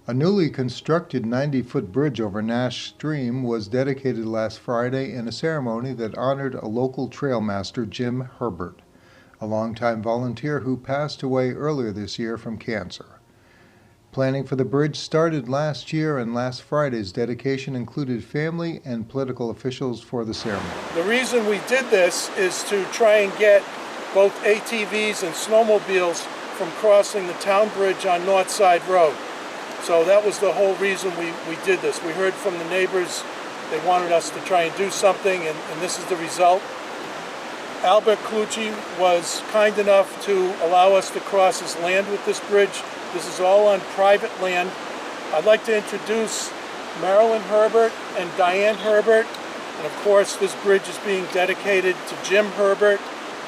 A newly constructed 90-foot bridge over Nash Stream was dedicated last Friday in a ceremony that honored a local trailmaster, Jim Herbert, a longtime volunteer who passed away earlier this year from cancer. Planning for the bridge started last year, and last Friday's dedication included family and political officials for the ceremony. The reason we did this is to try and get both ATVs and snowmobiles from crossing the town bridge on North Side Road. So that was the whole reason we did this. We heard from the neighbors, they wanted us to try and do something, and this is the result. Albert Clucci was kind enough to allow us to cross his land with this bridge. This is all on private land. I'd like to introduce Marilyn Herbert and Diane Herbert. And of course, this bridge is being dedicated to Jim Herbert,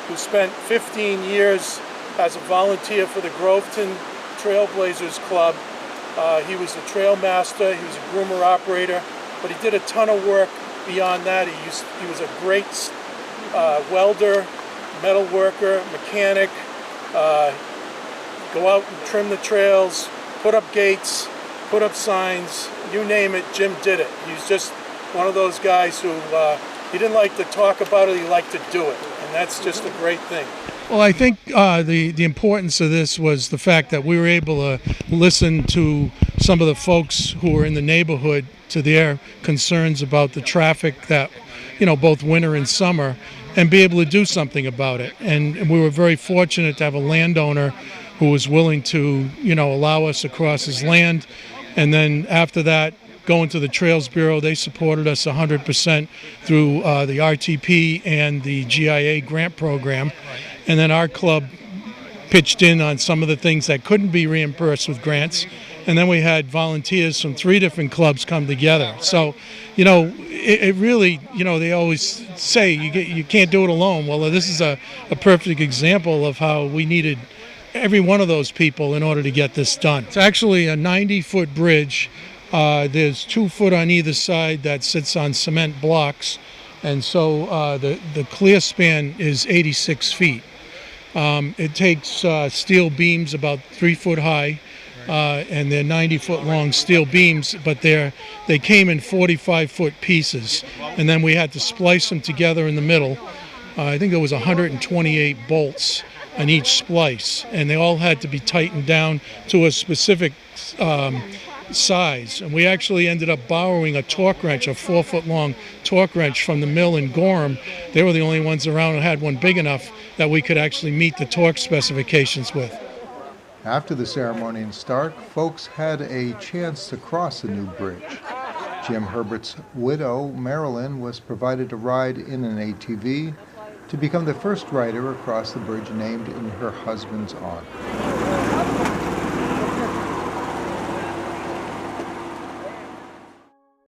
who spent 15 years as a volunteer for the Groveton Trailblazers Club. He was a trail master, he was a groomer operator, but he did a ton of work beyond that. He was a great welder, metal worker, mechanic, go out and trim the trails, put up gates, put up signs, you name it, Jim did it. He's just one of those guys who, he didn't like to talk about it, he liked to do it, and that's just a great thing. Well, I think the importance of this was the fact that we were able to listen to some of the folks who were in the neighborhood, to their concerns about the traffic that, both winter and summer, and be able to do something about it. And we were very fortunate to have a landowner who was willing to, allow us to cross his land. And then after that, going to the Trails Bureau, they supported us 100% through the RTP and the GIA grant program. And then our club pitched in on some of the things that couldn't be reimbursed with grants. And then we had volunteers from 3 different clubs come together. So, it really, they always say you can't do it alone. Well, this is a perfect example of how we needed every one of those people in order to get this done. It's actually a 90-foot bridge. There's 2 foot on either side that sits on cement blocks. And so the clear span is 86 feet. It takes steel beams about 3 foot high, and they're 90-foot long steel beams, but they came in 45-foot pieces, and then we had to splice them together in the middle. I think there was 128 bolts on each splice, and they all had to be tightened down to a specific size. And we actually ended up borrowing a torque wrench, a 4-foot long torque wrench from the mill in Gorham. They were the only ones around who had one big enough that we could actually meet the torque specifications with. After the ceremony in Stark, folks had a chance to cross the new bridge. Jim Herbert's widow, Marilyn, was provided a ride in an ATV to become the first rider across the bridge named in her husband's honor.